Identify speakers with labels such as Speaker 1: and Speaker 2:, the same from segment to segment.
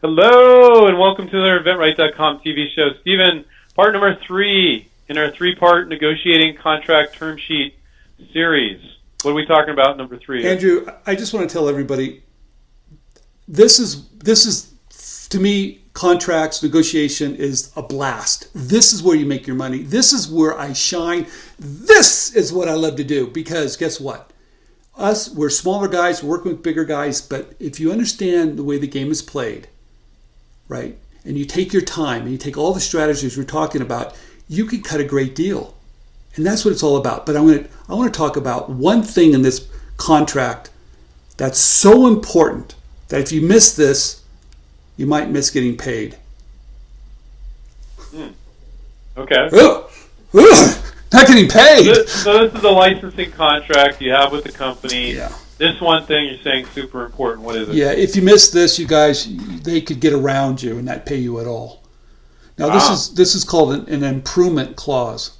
Speaker 1: Hello, and welcome to another inventRight.com TV show. Stephen, part number 3 in our 3-part negotiating contract term sheet series. What are we talking about, number 3?
Speaker 2: Andrew, I just want to tell everybody, this is to me, contracts, negotiation is a blast. This is where you make your money. This is where I shine. This is what I love to do, because guess what? We're smaller guys, we're working with bigger guys, but if you understand the way the game is played, right, and you take your time and you take all the strategies we're talking about, you can cut a great deal. And that's what it's all about. But I want to talk about one thing in this contract that's so important that if you miss this, you might miss getting paid.
Speaker 1: Okay.
Speaker 2: Not getting paid.
Speaker 1: So this is the licensing contract you have with the company.
Speaker 2: Yeah.
Speaker 1: This one thing you're saying super important. What is it?
Speaker 2: Yeah, if you miss this, you guys, they could get around you and not pay you at all. Now this is called an improvement clause.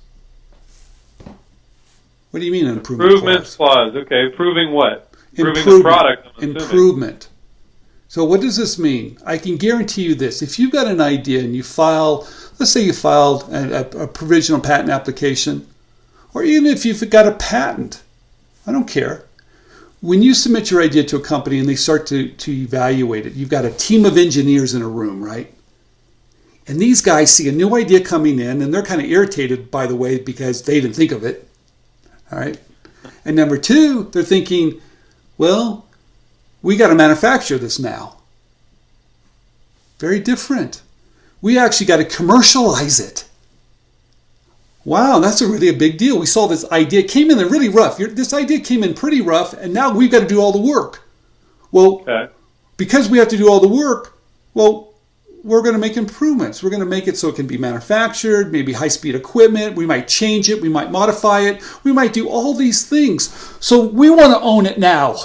Speaker 2: What do you mean an improvement
Speaker 1: clause? Okay, improving what? Improving the product.
Speaker 2: Improvement. So what does this mean? I can guarantee you this. If you've got an idea and you file, let's say you filed a provisional patent application, or even if you've got a patent, I don't care. When you submit your idea to a company and they start to evaluate it, you've got a team of engineers in a room, right? And these guys see a new idea coming in, and they're kind of irritated, by the way, because they didn't think of it. All right. And number 2, they're thinking, well, we got to manufacture this now. Very different. We actually got to commercialize it. Wow, that's really a big deal. We saw this idea came in really rough. This idea came in pretty rough, and now we've got to do all the work. Well, because we have to do all the work, well, we're going to make improvements. We're going to make it so it can be manufactured, maybe high-speed equipment. We might change it. We might modify it. We might do all these things. So we want to own it now.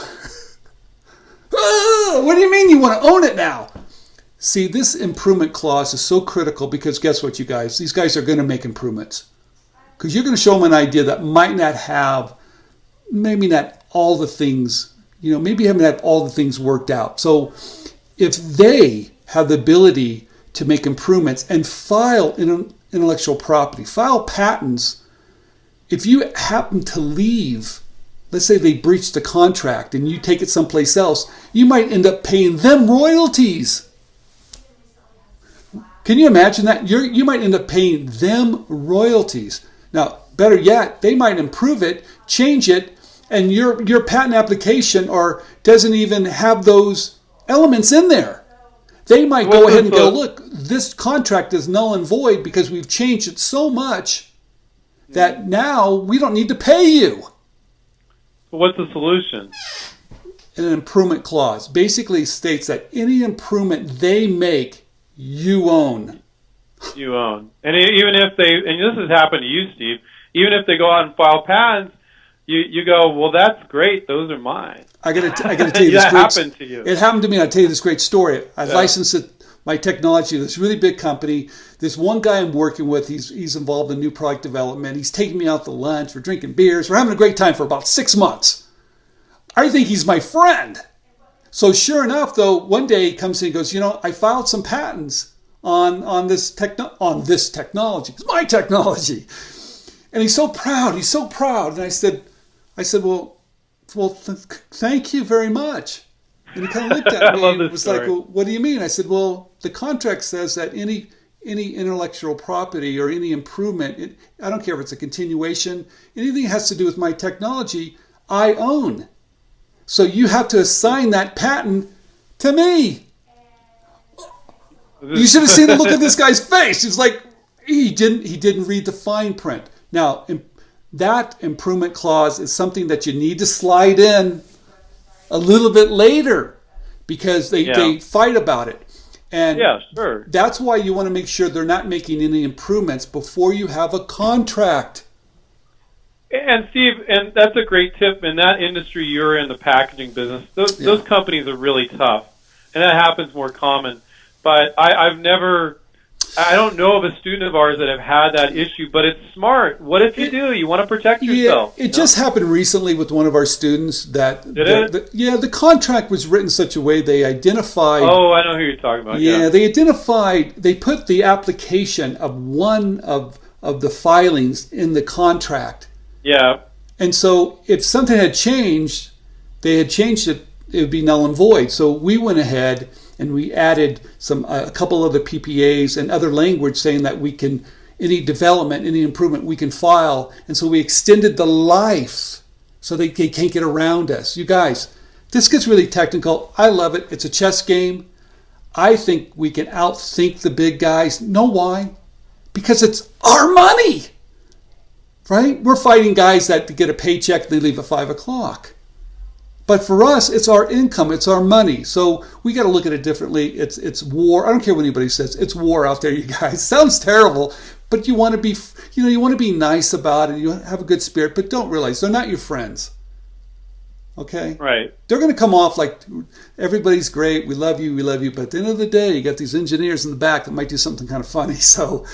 Speaker 2: What do you mean you want to own it now? See, this improvement clause is so critical because guess what, you guys? These guys are going to make improvements. Because you're going to show them an idea that might not have, maybe not all the things, maybe haven't had all the things worked out. So if they have the ability to make improvements and file intellectual property, file patents, if you happen to leave, let's say they breached the contract and you take it someplace else, you might end up paying them royalties. Can you imagine that? You might end up paying them royalties. Now, better yet, they might improve it, change it, and your patent application doesn't even have those elements in there. They might go ahead and go, look, this contract is null and void because we've changed it so much that now we don't need to pay you.
Speaker 1: What's the solution?
Speaker 2: An improvement clause basically states that any improvement they make, you own.
Speaker 1: You own. And even if and this has happened to you, Steve, even if they go out and file patents, you go, well, that's great. Those are mine. I got to tell you this.
Speaker 2: That happened to you. It happened to me. I'll tell you this great story. I licensed my technology to this really big company. This one guy I'm working with, he's involved in new product development. He's taking me out to lunch. We're drinking beers. We're having a great time for about 6 months. I think he's my friend. So sure enough, though, one day he comes in and goes, I filed some patents on this technology. It's my technology. And he's so proud. He's so proud. And I said, well, thank you very much. And he kind of looked at me and was like, well, what do you mean? I said, well, the contract says that any intellectual property or any improvement, I don't care if it's a continuation, anything that has to do with my technology, I own. So you have to assign that patent to me. You should have seen the look on this guy's face. He's like, he didn't read the fine print. Now, that improvement clause is something that you need to slide in a little bit later because they fight about it. And sure. That's why you want to make sure they're not making any improvements before you have a contract.
Speaker 1: And Steve, and that's a great tip. In that industry you're in, the packaging business, those companies are really tough. And that happens more common. But I've never I don't know of a student of ours that have had that issue, but it's smart. What if you do? You want to protect yourself.
Speaker 2: Yeah, it just happened recently with one of our students that... the contract was written such a way they identified...
Speaker 1: Oh, I know who you're talking about.
Speaker 2: Yeah, they put the application of one of the filings in the contract.
Speaker 1: Yeah.
Speaker 2: And so if something had changed, they had changed it, it would be null and void. So we went ahead and we added a couple of the PPAs and other language saying that we can, any development, any improvement, we can file. And so we extended the life so they can't get around us. You guys, this gets really technical. I love it. It's a chess game. I think we can outthink the big guys. Know why? Because it's our money, right? We're fighting guys that get a paycheck and they leave at 5 o'clock. But for us, it's our income, it's our money. So we got to look at it differently. It's war. I don't care what anybody says. It's war out there, you guys. Sounds terrible, but you want to be, you want to be nice about it. You have a good spirit, but don't realize they're not your friends. Okay?
Speaker 1: Right.
Speaker 2: They're going to come off like everybody's great. We love you. But at the end of the day, you got these engineers in the back that might do something kind of funny. So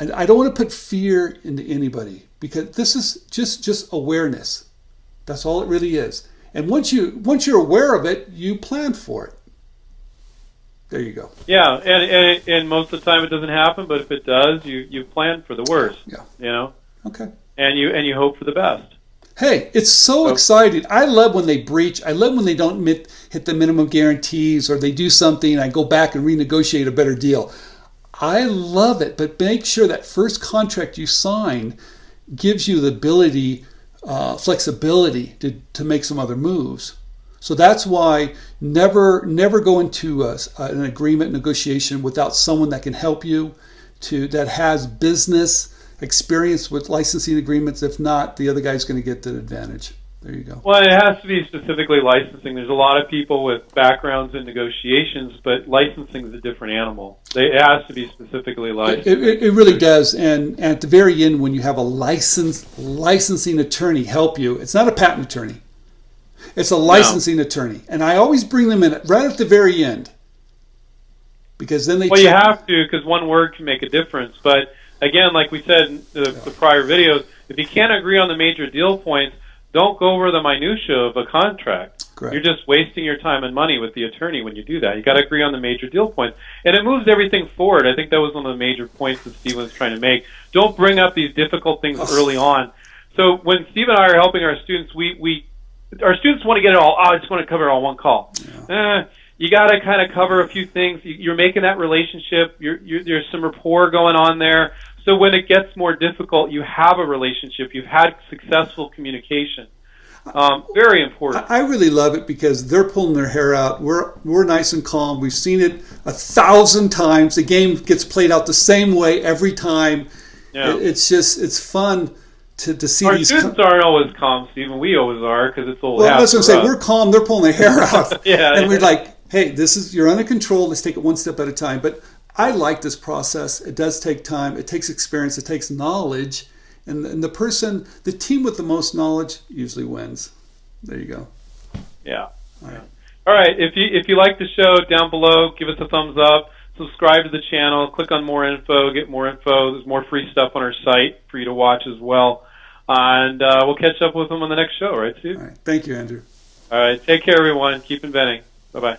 Speaker 2: I don't want to put fear into anybody because this is just awareness. That's all it really is. And once you're aware of it, you plan for it. There you go.
Speaker 1: Yeah, and most of the time it doesn't happen, but if it does, you plan for the worst.
Speaker 2: Yeah.
Speaker 1: You know.
Speaker 2: Okay.
Speaker 1: And you hope for the best.
Speaker 2: Hey, it's so exciting. I love when they breach. I love when they don't hit the minimum guarantees or they do something and I go back and renegotiate a better deal. I love it, but make sure that first contract you sign gives you the ability, flexibility to make some other moves. So that's why never go into an agreement negotiation without someone that can help you, that has business experience with licensing agreements. If not, the other guy's going to get the advantage. There you go.
Speaker 1: Well, it has to be specifically licensing. There's a lot of people with backgrounds in negotiations, but licensing is a different animal. It has to be specifically licensed.
Speaker 2: It really does. And at the very end, when you have a licensing attorney help you, it's not a patent attorney. It's a licensing attorney. And I always bring them in right at the very end. Because then
Speaker 1: you have to, because one word can make a difference. But again, like we said in the prior videos, if you can't agree on the major deal points, don't go over the minutia of a contract.
Speaker 2: Correct.
Speaker 1: You're just wasting your time and money with the attorney when you do that. You got to agree on the major deal points, and it moves everything forward. I think that was one of the major points that Steve was trying to make. Don't bring up these difficult things early on. So when Steve and I are helping our students, our students want to get it all. I just want to cover it all one call. Yeah. You got to kind of cover a few things. You're making that relationship. There's some rapport going on there. So when it gets more difficult, you have a relationship. You've had successful communication. Very important.
Speaker 2: I really love it because they're pulling their hair out. We're nice and calm. We've seen it 1,000 times. The game gets played out the same way every time. Yeah. It's fun to see
Speaker 1: our
Speaker 2: these.
Speaker 1: Our students aren't always calm, Stephen. We always are because it's old.
Speaker 2: Well, that's what I'm saying. We're calm. They're pulling their hair out.
Speaker 1: Yeah.
Speaker 2: We're like, hey, you're under control. Let's take it one step at a time. But I like this process. It does take time. It takes experience. It takes knowledge. And the team with the most knowledge usually wins. There you go.
Speaker 1: Yeah. All right. If you like the show, down below, give us a thumbs up. Subscribe to the channel. Click on more info. Get more info. There's more free stuff on our site for you to watch as well. And we'll catch up with them on the next show. Right, Steve?
Speaker 2: All right. Thank you, Andrew.
Speaker 1: All right. Take care, everyone. Keep inventing. Bye-bye.